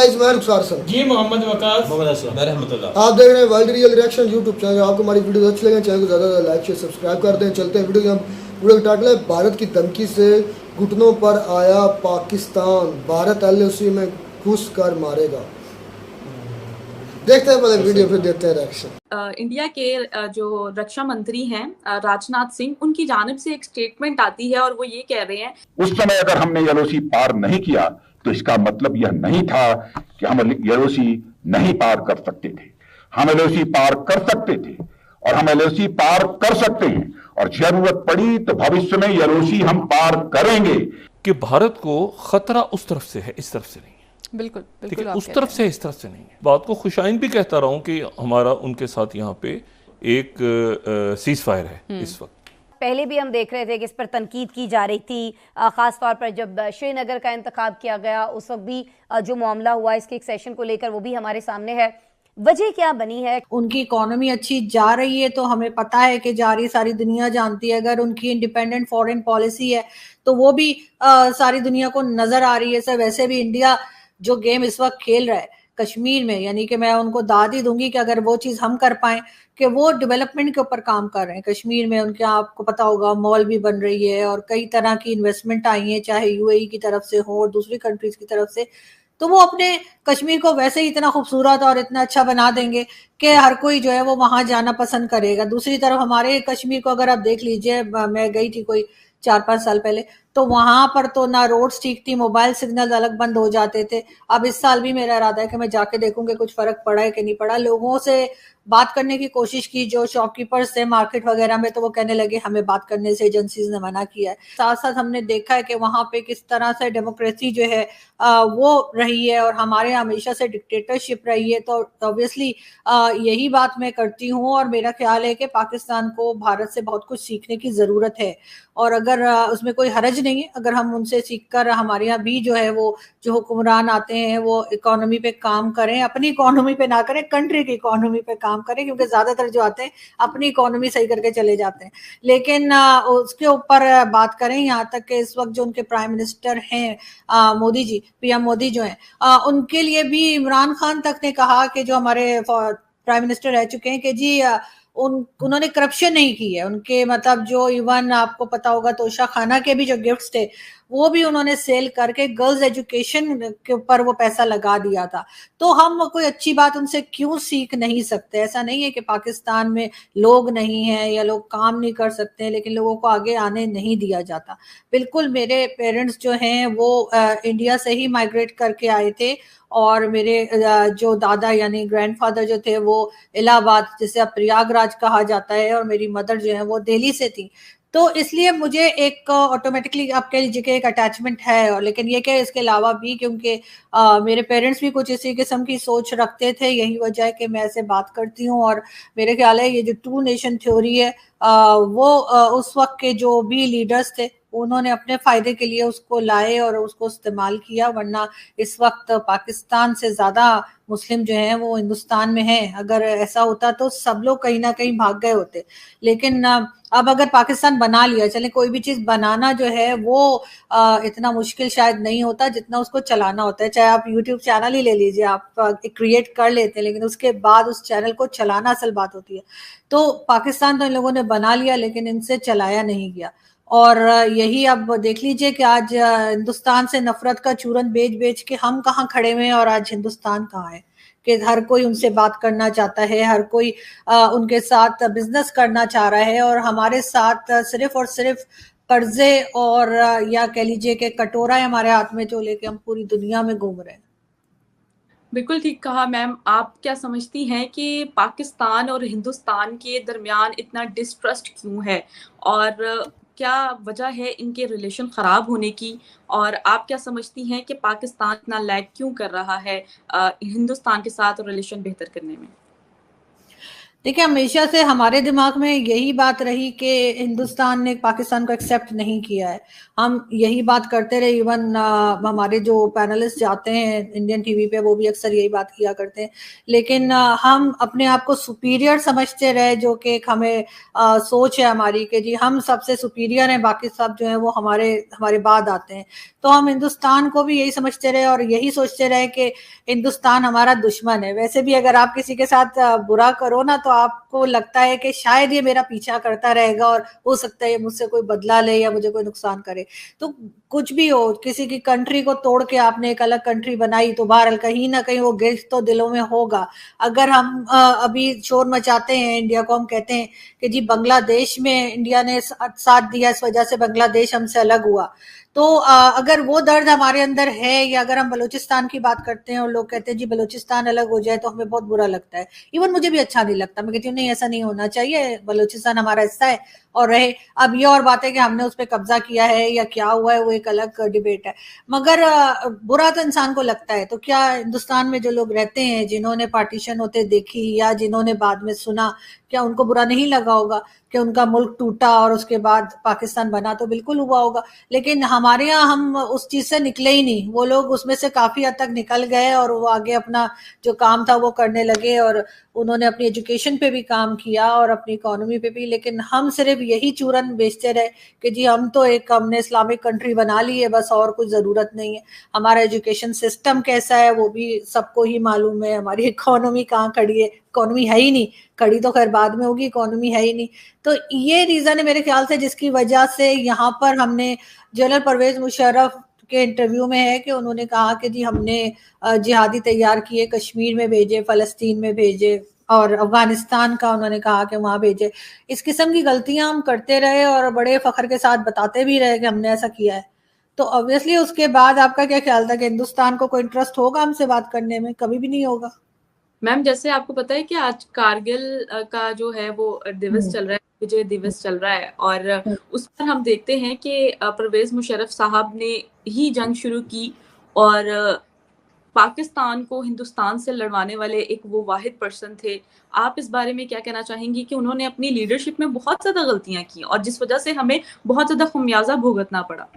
इसमाइल रुखसार sir, जी मोहम्मद वकास, मोहम्मद असलम, रहमत अल्लाह। आप देख रहे हैं world real reaction YouTube channel. आपको हमारी वीडियो अच्छी लगे चैनल को ज़्यादा से ज़्यादा लाइक शेयर सब्सक्राइब कर दें। चलते हैं वीडियो की, हम वीडियो टाइटल है भारत की धमकी से घुटनों पर आया पाकिस्तान, भारत एलओसी में घुस कर मारेगा। देखते हैं पहले वीडियो फिर देते हैं रिएक्शन। इंडिया के जो रक्षा मंत्री हैं राजनाथ सिंह, उनकी जानिब से एक स्टेटमेंट आती है और वो ये कह रहे हैं, उस समय अगर हमने एलओसी पार नहीं किया तो इसका मतलब यह नहीं था कि हम एलओसी नहीं पार कर सकते थे। हम एलओसी पार कर सकते थे और हम एलओसी पार कर सकते हैं, और जरूरत पड़ी तो भविष्य में एलओसी हम पार करेंगे। कि भारत को खतरा उस तरफ से है, इस तरफ से नहीं है। बिल्कुल ठीक बिल्कुल, है, आप उस कह तरफ रहे से इस तरफ से नहीं है। बात को खुशाइन भी कहता रहा हूं कि हमारा उनके साथ यहाँ पे एक सीज फायर है इस वक्त। पहले भी हम देख रहे थे कि इस पर तनकीद की जा रही थी, ख़ास तौर पर जब श्रीनगर का इंतखाब किया गया उस वक्त भी जो मामला हुआ इसके एक सेशन को लेकर वो भी हमारे सामने है। वजह क्या बनी है? उनकी इकोनॉमी अच्छी जा रही है तो हमें पता है कि जा रही, सारी दुनिया जानती है। अगर उनकी इंडिपेंडेंट फॉरेन पॉलिसी है तो वो भी सारी दुनिया को नजर आ रही है। सर वैसे भी इंडिया जो गेम इस वक्त खेल रहा है कश्मीर में, यानी कि मैं उनको दाद ही दूंगी कि अगर वो चीज़ हम कर पाएं कि वो डेवलपमेंट के ऊपर काम कर रहे हैं कश्मीर में। उनके आपको पता होगा मॉल भी बन रही है और कई तरह की इन्वेस्टमेंट आई है, चाहे यूएई की तरफ से हो और दूसरी कंट्रीज की तरफ से। तो वो अपने कश्मीर को वैसे ही इतना खूबसूरत और इतना अच्छा बना देंगे कि हर कोई जो है वो वहां जाना पसंद करेगा। दूसरी तरफ हमारे कश्मीर को अगर आप देख लीजिए, मैं गई थी कोई 4-5 साल पहले, तो वहां पर तो ना रोड्स ठीक थी, मोबाइल सिग्नल अलग बंद हो जाते थे। अब इस साल भी मेरा इरादा है कि मैं जाके देखूंगी कुछ फर्क पड़ा है कि नहीं पड़ा। लोगों से बात करने की कोशिश की जो शॉपकीपर्स थे मार्केट वगैरह में, तो वो कहने लगे हमें बात करने से एजेंसीज ने मना किया है। साथ साथ हमने देखा है कि वहां पे किस तरह से डेमोक्रेसी जो है वो रही है और हमारे हमेशा से डिक्टेटरशिप रही है। तो ऑब्वियसली यही बात मैं करती हूँ और मेरा ख्याल है कि पाकिस्तान को भारत से बहुत कुछ सीखने की ज़रूरत है और अगर उसमें कोई हरज नहीं है अगर हम उनसे सीखकर हमारे यहाँ भी जो है वो जो हुक्मरान आते हैं वो इकोनॉमी पे काम करें, अपनी इकोनॉमी पे ना करें, कंट्री की इकोनॉमी पे काम करें, क्योंकि ज़्यादातर जो आते हैं अपनी इकोनॉमी सही करके चले जाते हैं। लेकिन उसके ऊपर बात करें, यहाँ तक कि इस वक्त जो उनके प्राइम मिनिस्टर हैं मोदी जी, पीएम मोदी जो हैं, उनके लिए भी इमरान खान तक ने कहा कि जो हमारे प्राइम मिनिस्टर रह चुके हैं कि जी उन्होंने करप्शन नहीं की है। उनके मतलब जो इवन आपको पता होगा तोशा खाना के भी जो गिफ्ट्स थे वो भी उन्होंने सेल करके गर्ल्स एजुकेशन के ऊपर वो पैसा लगा दिया था। तो हम कोई अच्छी बात उनसे क्यों सीख नहीं सकते? ऐसा नहीं है कि पाकिस्तान में लोग नहीं हैं या लोग काम नहीं कर सकते, लेकिन लोगों को आगे आने नहीं दिया जाता। बिल्कुल मेरे पेरेंट्स जो हैं वो इंडिया से ही माइग्रेट करके आए थे और मेरे जो दादा यानी ग्रैंडफादर जो थे वो इलाहाबाद, जिसे अब प्रयागराज कहा जाता है, और मेरी मदर जो है वो दिल्ली से थी। तो इसलिए मुझे एक ऑटोमेटिकली आप कह लीजिए कि एक अटैचमेंट है। और लेकिन ये कि इसके अलावा भी क्योंकि मेरे पेरेंट्स भी कुछ इसी किस्म की सोच रखते थे, यही वजह है कि मैं ऐसे बात करती हूँ। और मेरे ख्याल है ये जो टू नेशन थ्योरी है वो उस वक्त के जो भी लीडर्स थे उन्होंने अपने फायदे के लिए उसको लाए और उसको इस्तेमाल किया, वरना इस वक्त पाकिस्तान से ज्यादा मुस्लिम जो हैं वो हिंदुस्तान में हैं। अगर ऐसा होता तो सब लोग कहीं ना कहीं भाग गए होते। लेकिन अब अगर पाकिस्तान बना लिया, चले कोई भी चीज बनाना जो है वो इतना मुश्किल शायद नहीं होता जितना उसको चलाना होता है। चाहे आप यूट्यूब चैनल ही ले लीजिए, आप क्रिएट कर लेते हैं लेकिन उसके बाद उस चैनल को चलाना असल बात होती है। तो पाकिस्तान तो इन लोगों ने बना लिया लेकिन इनसे चलाया नहीं गया। और यही अब देख लीजिए कि आज हिंदुस्तान से नफरत का चूरन बेच बेच के हम कहाँ खड़े हुए हैं और आज हिंदुस्तान कहाँ है कि हर कोई उनसे बात करना चाहता है, हर कोई उनके साथ बिजनेस करना चाह रहा है और हमारे साथ सिर्फ और सिर्फ कर्जे और या कह लीजिए कि कटोरा है हमारे हाथ में जो लेके हम पूरी दुनिया में घूम रहे हैं। बिल्कुल ठीक कहा मैम। आप क्या समझती हैं कि पाकिस्तान और हिंदुस्तान के दरमियान इतना डिस्ट्रस्ट क्यों है और क्या वजह है इनके रिलेशन ख़राब होने की? और आप क्या समझती हैं कि पाकिस्तान इतना लैग क्यों कर रहा है हिंदुस्तान के साथ रिलेशन बेहतर करने में? देखिए, हमेशा से हमारे दिमाग में यही बात रही कि हिंदुस्तान ने पाकिस्तान को एक्सेप्ट नहीं किया है। हम यही बात करते रहे, इवन हमारे जो पैनलिस्ट जाते हैं इंडियन टीवी पे वो भी अक्सर यही बात किया करते हैं। लेकिन हम अपने आप को सुपीरियर समझते रहे, जो कि एक हमें सोच है हमारी कि जी हम सबसे सुपीरियर हैं, बाकी सब जो है वो हमारे बाद आते हैं। तो हम हिंदुस्तान को भी यही समझते रहे और यही सोचते रहे कि हिंदुस्तान हमारा दुश्मन है। वैसे भी अगर आप किसी के साथ बुरा करो ना तो आपको लगता है कि शायद ये मेरा पीछा करता रहेगा और हो सकता है ये मुझसे कोई बदला ले या मुझे कोई नुकसान करे। तो कुछ भी हो, किसी की कंट्री को तोड़ के आपने एक अलग कंट्री बनाई तो बहरहाल कहीं ना कहीं वो गिल्ट तो दिलों में होगा। अगर हम अभी शोर मचाते हैं इंडिया को, हम कहते हैं कि जी बांग्लादेश में इंडिया ने साथ दिया, इस वजह से बांग्लादेश हमसे अलग हुआ। तो अगर वो दर्द हमारे अंदर है, या अगर हम बलूचिस्तान की बात करते हैं और लोग कहते हैं जी बलूचिस्तान अलग हो जाए तो हमें बहुत बुरा लगता है। इवन मुझे भी अच्छा नहीं लगता, मैं कहती हूँ नहीं ऐसा नहीं होना चाहिए, बलूचिस्तान हमारा हिस्सा है और रहे। अब ये और बात है कि हमने उस पर कब्जा किया है या क्या हुआ है वो एक अलग डिबेट है, मगर बुरा तो इंसान को लगता है। तो क्या हिंदुस्तान में जो लोग रहते हैं, जिन्होंने पार्टीशन होते देखी या जिन्होंने बाद में सुना, क्या उनको बुरा नहीं लगा होगा कि उनका मुल्क टूटा और उसके बाद पाकिस्तान बना? तो बिल्कुल हुआ होगा। लेकिन हमारे यहाँ हम उस चीज से निकले ही नहीं, वो लोग उसमें से काफी हद तक निकल गए और वो आगे अपना जो काम था वो करने लगे और उन्होंने अपनी एजुकेशन पे भी काम किया और अपनी इकोनॉमी पे भी। लेकिन हम सिर्फ यही चूरन बेचते रहे कि जी हमने इस्लामिक कंट्री बना ली है, बस और कुछ जरूरत नहीं है। हमारा एजुकेशन सिस्टम कैसा है वो भी सबको ही मालूम है, हमारी इकोनॉमी कहाँ खड़ी है, इकोनॉमी है ही नहीं, खड़ी तो खैर बाद में होगी, इकोनॉमी है ही नहीं। तो ये रीजन है मेरे ख्याल से जिसकी वजह से यहाँ पर हमने जनरल परवेज मुशर्रफ के इंटरव्यू में है कि उन्होंने कहा कि जी हमने जिहादी तैयार किए, कश्मीर में भेजे, फलस्तीन में भेजे और अफगानिस्तान का उन्होंने कहा कि वहां भेजे। इस किस्म की गलतियां हम करते रहे और बड़े फख्र के साथ बताते भी रहे कि हमने ऐसा किया है। तो ऑब्वियसली उसके बाद आपका क्या ख्याल था कि हिंदुस्तान को कोई इंटरेस्ट होगा हमसे बात करने में? कभी भी नहीं होगा। मैम, जैसे आपको पता है कि आज कारगिल का जो है वो दिवस चल रहा है, विजय दिवस चल रहा है, और उस पर हम देखते हैं कि परवेज मुशर्रफ साहब ने ही जंग शुरू की और पाकिस्तान को हिंदुस्तान से लड़वाने वाले एक वो वाहिद पर्सन थे। आप इस बारे में क्या कहना चाहेंगी कि उन्होंने अपनी लीडरशिप में बहुत ज़्यादा गलतियां की और जिस वजह से हमें बहुत ज़्यादा खमियाजा भुगतना पड़ा?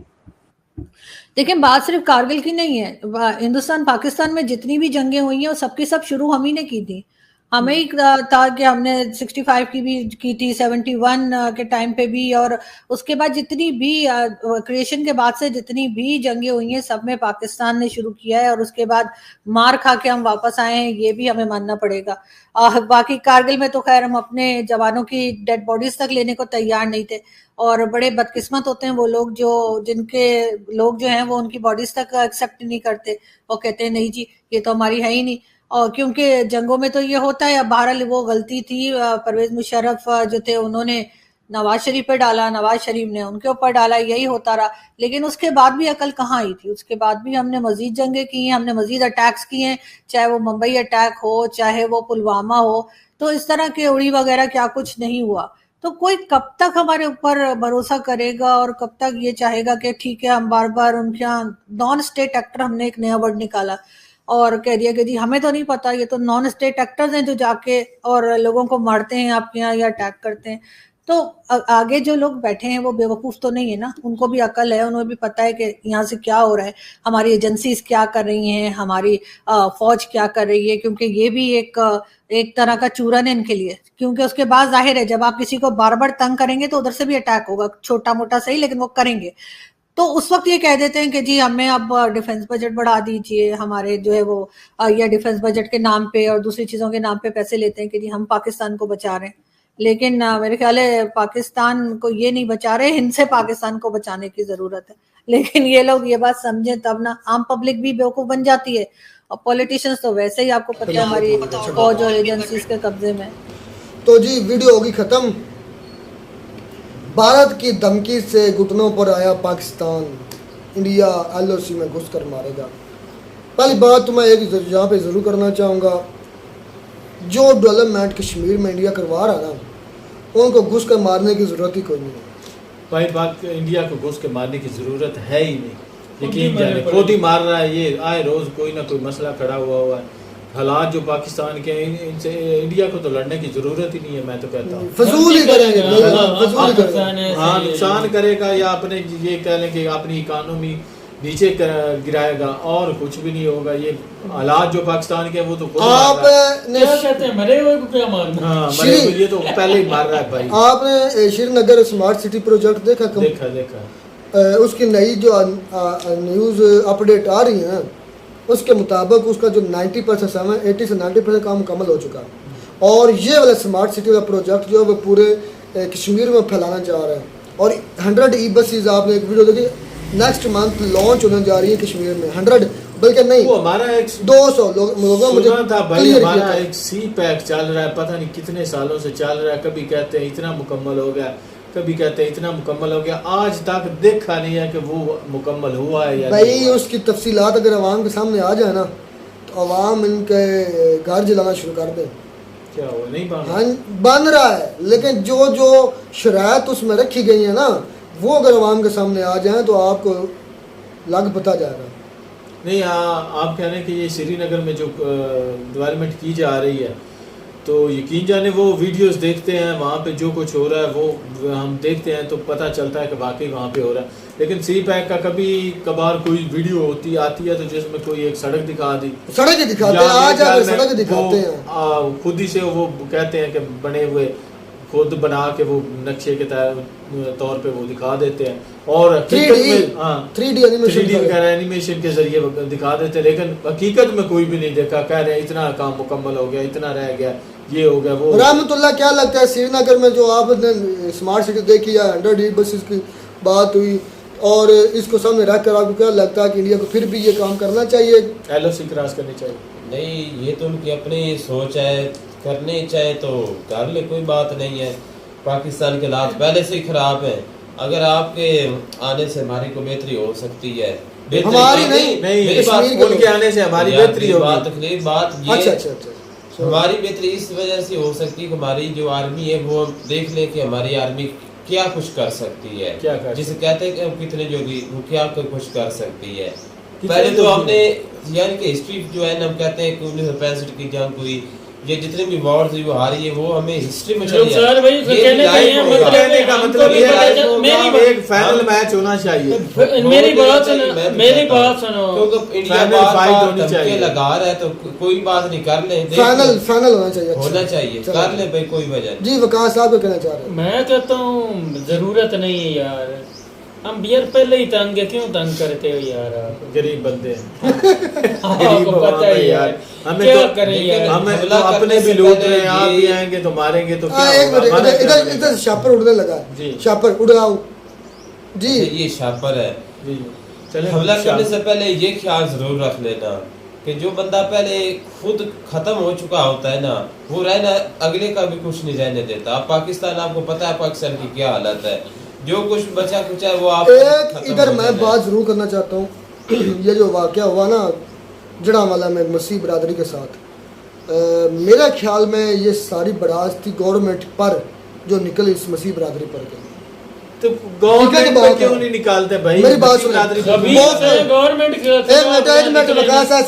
देखिए, बात सिर्फ कारगिल की नहीं है, हिंदुस्तान पाकिस्तान में जितनी भी जंगें हुई हैं वो सबकी सब शुरू हम ही ने की थी। हमें ही था कि हमने 65 की भी की थी, 71 के टाइम पे भी, और उसके बाद जितनी भी क्रिएशन के बाद से जितनी भी जंगें हुई हैं सब में पाकिस्तान ने शुरू किया है और उसके बाद मार खा के हम वापस आए हैं, ये भी हमें मानना पड़ेगा। बाकी कारगिल में तो खैर हम अपने जवानों की डेड बॉडीज तक लेने को तैयार नहीं थे और बड़े बदकिस्मत होते हैं वो लोग जिनके लोग जो हैं वो उनकी बॉडीज तक एक्सेप्ट नहीं करते। वो कहते हैं नहीं जी ये तो हमारी है ही नहीं, और क्योंकि जंगों में तो ये होता है। अब बहरहाल वो गलती थी, परवेज मुशर्रफ जो थे उन्होंने नवाज शरीफ पे डाला, नवाज शरीफ ने उनके ऊपर डाला, यही होता रहा। लेकिन उसके बाद भी अकल कहाँ आई थी, उसके बाद भी हमने मजीद जंगें की हैं, हमने मजीद अटैक्स किए हैं, चाहे वो मुंबई अटैक हो, चाहे वो पुलवामा हो। तो इस तरह के उड़ी वगैरह क्या कुछ नहीं हुआ। तो कोई कब तक हमारे ऊपर भरोसा करेगा और कब तक ये चाहेगा कि ठीक है हम बार बार उनके यहाँ नॉन स्टेट एक्टर, हमने एक नया वर्ड निकाला और कह दिया कि जी हमें तो नहीं पता, ये तो नॉन स्टेट एक्टर्स हैं जो जाके और लोगों को मारते हैं आपके यहाँ या अटैक करते हैं। तो आगे जो लोग बैठे हैं वो बेवकूफ तो नहीं है ना, उनको भी अकल है, उन्हें भी पता है कि यहाँ से क्या हो रहा है, हमारी एजेंसीज क्या कर रही हैं, हमारी फौज क्या कर रही है, क्योंकि ये भी एक तरह का चूरन है इनके लिए। क्योंकि उसके बाद जाहिर है जब आप किसी को बार बार तंग करेंगे तो उधर से भी अटैक होगा, छोटा मोटा सही लेकिन वो करेंगे। तो उस वक्त ये कह देते हैं कि जी हमें अब डिफेंस बजट बढ़ा दीजिए, हमारे जो है वो या डिफेंस बजट के नाम पे और दूसरी चीज़ों के नाम पे पैसे लेते हैं कि जी हम पाकिस्तान को बचा रहे हैं। लेकिन मेरे ख्याल है पाकिस्तान को ये नहीं बचा रहे, इनसे पाकिस्तान को बचाने की ज़रूरत है। लेकिन ये लोग ये बात समझें तब ना, आम पब्लिक भी बेवकूफ़ बन जाती है और पॉलिटिशियंस तो वैसे ही आपको पता है हमारी फौज और एजेंसीज के कब्जे में। तो जी वीडियो होगी ख़त्म। भारत की धमकी से घुटनों पर आया पाकिस्तान, इंडिया LOC में घुसकर मारेगा। पहली बात तो मैं एक यहाँ पे ज़रूर करना चाहूँगा, जो डेवलपमेंट कश्मीर में इंडिया करवा रहा ना, उनको घुस कर मारने की ज़रूरत ही कोई नहीं है। भाई बात इंडिया को घुस के मारने की ज़रूरत है ही नहीं, लेकिन खुद ही मार रहा है। ये आए रोज़ कोई ना कोई मसला खड़ा हुआ है, हालात जो पाकिस्तान के हैं, इनसे इंडिया को तो लड़ने की जरूरत ही नहीं है, मैं तो कहता हूँ। फजूल ही करेंगे, फजूल ही करेंगे। हाँ, नुकसान करेगा या अपने ये कह लें कि अपनी इकानमी नीचे गिराएगा और कुछ भी नहीं होगा। ये हालात जो पाकिस्तान के हैं वो तो खुद आपने क्या कहते हैं मरे हुए को क्या मारना? हाँ, मरे हुए, ये तो पहले ही मार रहा है भाई। आपने श्रीनगर स्मार्ट सिटी प्रोजेक्ट देखा? देखा उसकी नई जो न्यूज़ अपडेट आ रही है उसके मुताबिक उसका जो 90% 80 से 90% काम मुकम्मल हो चुका है। और ये वाला स्मार्ट सिटी का प्रोजेक्ट जो है वो पूरे कश्मीर में फैलाना चाह रहे हैं। और 100 ई बसेज, आपने एक वीडियो देखी, नेक्स्ट मंथ लॉन्च होने जा रही है कश्मीर में। 100 बल्कि नहीं, वो हमारा एक 200 लोगों मुझे था भाई, clear हमारा किया था। एक सी पैक चल रहा है, पता नहीं कितने सालों से चल रहा है। कभी कहते हैं इतना मुकम्मल हो गया, कभी कहते हैं इतना मुकम्मल हो गया, आज तक देखा नहीं है कि वो मुकम्मल हुआ है या भाई नहीं। उसकी तफसीलात अगर आवाम के सामने आ जाए ना तो आवाम इनके घर जलाना शुरू कर दे। क्या हुआ, नहीं बना? हाँ, बन रहा है, लेकिन जो जो शरायत उसमें रखी गई है ना वो अगर आवाम के सामने आ जाए तो आपको लग पता जाएगा। नहीं, आप कह रहे हैं कि ये श्रीनगर में जो डेवलपमेंट की जा रही है, तो यकीन जाने वो वीडियोस देखते हैं, वहाँ पे जो कुछ हो रहा है वो हम देखते हैं तो पता चलता है कि वाकई वहाँ पे हो रहा है। लेकिन सी पैक का कभी कभार कोई वीडियो आती है तो जिसमें कोई एक सड़क दिखा दी, सड़क दिखाते हैं, आज आकर सड़क दिखाते हैं, खुद ही से वो कहते हैं कि बने हुए खुद बना के वो नक्शे के तौर पे वो दिखा देते हैं और हकीकत में 3D एनिमेशन के जरिए दिखा देते हैं, लेकिन हकीकत में कोई भी नहीं देखा। कह रहे हैं इतना काम मुकम्मल हो गया, इतना रह गया, ये हो गया, वो। रहमतुल्लाह, क्या लगता है श्रीनगर में जो आपने स्मार्ट सिटी देखी है, 100 ई बसेस की बात हुई, और इसको सामने रख कर आपको क्या लगता है कि इंडिया को फिर भी ये काम करना चाहिए? LOC क्रॉस करनी चाहिए? नहीं, ये तो उनकी अपनी सोच है, करने चाहे तो कर ले, कोई बात नहीं है। पाकिस्तान के हालात पहले से ही खराब हैं, अगर आपके आने से हमारी को बेहतरी हो सकती है। हमारी नहीं, मेरी बात, उनके आने से हमारी बेहतरी होगी। बात ये, अच्छा। हमारी बेहतरी इस वजह से हो सकती है कि हमारी जो आर्मी है वो देख ले कि हमारी आर्मी क्या कुछ कर सकती है, क्या कर जिसे कहते हैं कि कितने जोगी वो क्या कुछ कर सकती है। पहले तो हमने यानी कि हिस्ट्री जो है ना, हम कहते हैं कि 1965 की जंग हुई, ये जितने भी वॉर्स वो हारी है वो हमें हिस्ट्री में चली है। मतलब एक फाइनल मैच होना चाहिए। मेरी बात सुनो, इंडिया बार लगा रहा है तो कोई बात नहीं, कर ले, फाइनल होना चाहिए, होना चाहिए, कर ले भाई, कोई वजह जी। वकास साहब को कहना चाह रहे हैं? मैं कहता हूँ जरूरत नहीं है यार, हम यार पहले ही तंग है, क्यों तंग करते हो यार? आप गरीब बंदे आपको पता है यार, हमें क्या तो करें यार, हमें तो अपने भी लूट रहे हैं, आप भी आएंगे तो मारेंगे तो क्या होगा? इधर शापर उड़ने लगा जी, शापर उड़ाओ जी, ये शापर है जी। चले, हमला करने से पहले ये ख्याल जरूर रख लेना कि जो बंदा पहले खुद खत्म हो चुका होता है ना, वो रहना अगले का भी कुछ नहीं रहने देता। अब पाकिस्तान, आपको पता है पाकिस्तान की क्या हालत है, जो कुछ बचा कुछ है वो आप एक इधर मैं बात जरूर करना चाहता हूँ। ये जो वाकया हुआ ना जड़ांवाला में मसीह बरादरी के साथ, मेरे ख्याल में ये सारी बरात थी गवर्नमेंट पर जो निकल इस मसीह बरादरी पर गई। तो गवर्नमेंट पे क्यों नहीं निकालते भाई? मेरी बात सुनो, गवर्नमेंट एक मिनट वकास साहब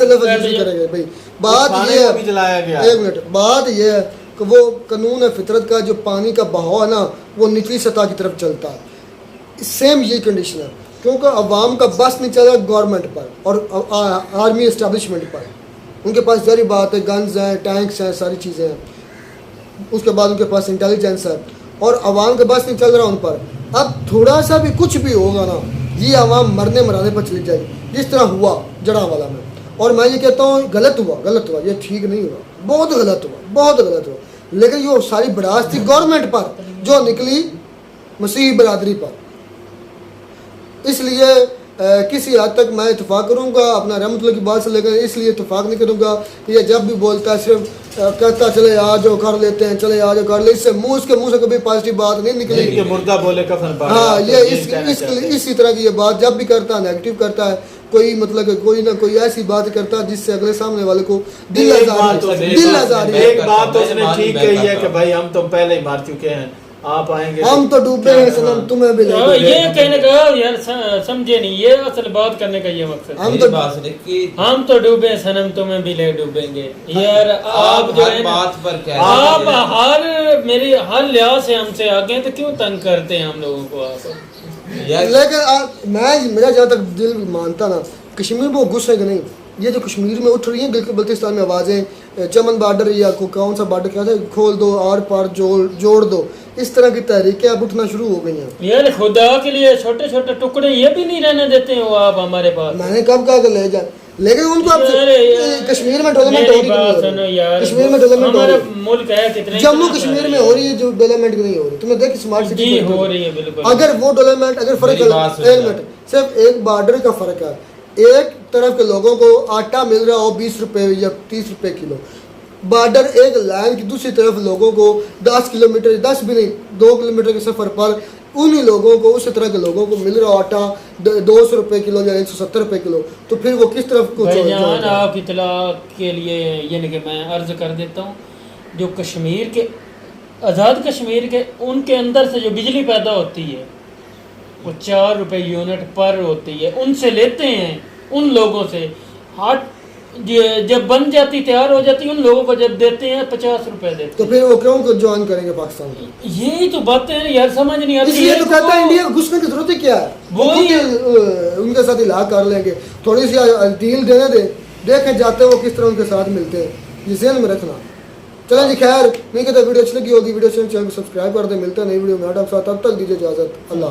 करेंगे भाई। बात ये है, जलाया गया, एक मिनट, बात ये है कि वो कानून फितरत का जो पानी का बहाव है ना वो निचली सतह की तरफ चलता है। सेम ये कंडीशन है, क्योंकि अवाम का बस नहीं चल रहा गवर्नमेंट पर और आर्मी इस्टेब्लिशमेंट पर। उनके पास जरी बात है, गन्स हैं, टैंक्स हैं, सारी चीज़ें हैं, उसके बाद उनके पास इंटेलिजेंस है, और अवाम का बस नहीं चल रहा उन पर। अब थोड़ा सा भी कुछ भी होगा ना, ये अवाम मरने मराने पर चली जाएगी, जिस तरह हुआ जड़ांवाला में। और मैं ये कहता हूँ गलत हुआ, ये ठीक नहीं हुआ, बहुत गलत हुआ। लेकिन ये सारी बड़ास थी गवर्नमेंट पर जो निकली मसीह बरादरी पर। इसलिए किसी हद तक मैं इतफाक़ करूँगा अपना रहमतुल्लाह की बात से, लेकर इसलिए इतफाक़ नहीं करूँगा कि ये जब भी बोलता है सिर्फ कहता चले आ जाओ कर लेते हैं, चले आ जाओ कर ले, इससे उसके मुंह से कभी पॉजिटिव बात नहीं निकलेगी। मुर्दा बोले कफन पाड़े। हाँ, ये इसी तरह की ये बात जब भी करता है नेगेटिव करता है, कोई मतलब कोई ना कोई ऐसी बात करता है जिससे अगले सामने वाले को दिल आजारी। एक बात तो उसने ठीक कही है कि भाई हम तो पहले ही मार चुके हैं, आप आएंगे हम तो डूबे हैं सनम, तुम्हें भी ले ये कहने का यार समझे नहीं, ये असल बात करने का ये मकसद हम मेरी तो बात सुनिए कि हम तो डूबे सनम, तुम्हें भी ले डूबेंगे यार। आप जो हर है ना, बात पर कह आप रहे हैं। हर लिहाज से हमसे आगे हैं, तो क्यों तंग करते हैं हम लोगों को आप? यार लेकिन मेरा जहाँ तक दिल मानता ना, कश्मीर में वो घुस है कि नहीं, ये जो कश्मीर में उठ रही है बल्तिस्तान में आवाज़ें, चमन बॉर्डर या कौन सा बॉर्डर क्या था, खोल दो, आर पार जोड़ दो, इस तरह की तहरीकें अब उठना शुरू हो गई हैं। यार खुदा के लिए छोटे छोटे टुकड़े ये भी नहीं रहने देते हो आप हमारे पास। मैंने कब कहा कि ले जाए, लेकिन उनको अब कश्मीर में डेवलपमेंट हो रही है, कश्मीर में डेवलपमेंट हो रही है, मुल्क है कितने, जम्मू कश्मीर में हो रही है जो डेवलपमेंट नहीं हो रही। तुम्हें देख स्मार्ट सिटी जी हो रही है बिल्कुल। अगर वो डेवलपमेंट, अगर फर्क मेरी बात है, एक मिनट, सिर्फ एक बॉर्डर का फर्क है, एक तरफ के लोगों को आटा मिल रहा हो 20 रुपए या 30 रुपए किलो, बॉर्डर एक लाइन की दूसरी तरफ लोगों को 10 किलोमीटर, 10 भी नहीं 2 किलोमीटर के सफ़र पर उन्हीं लोगों को, उस तरह के लोगों को मिल रहा आटा 200 रुपए किलो या 170 रुपए किलो, तो फिर वो किस तरफ को भाईजान आप इतला के लिए यानी कि मैं अर्ज़ कर देता हूँ, जो कश्मीर के आज़ाद कश्मीर के उनके अंदर से जो बिजली पैदा होती है वो 4 रुपए यूनिट पर होती है, उनसे लेते हैं उन लोगों से, हाट जब बन जाती तैयार हो जाती उन लोगों को जब देते हैं 50 रुपए देते तो फिर वो क्यों ज्वाइन करेंगे पाकिस्तान को? यही तो बातें हैं यार, समझ नहीं आती। इसलिए तो कहता है इंडिया को घुसने की जरूरत ही क्या है, वो उनके साथ इलाहा कर लेंगे, थोड़ी सी डील देने दें, देखें जाते वो किस तरह उनके साथ मिलते हैं, ये ज़हन में रखना। चलें जी, खैर नहीं कहते वीडियो अच्छी लगी होगी, वीडियो चैनल को सब्सक्राइब कर दें, मिलते हैं नई वीडियो में, तब तक दीजिए इजाज़त, अल्लाह।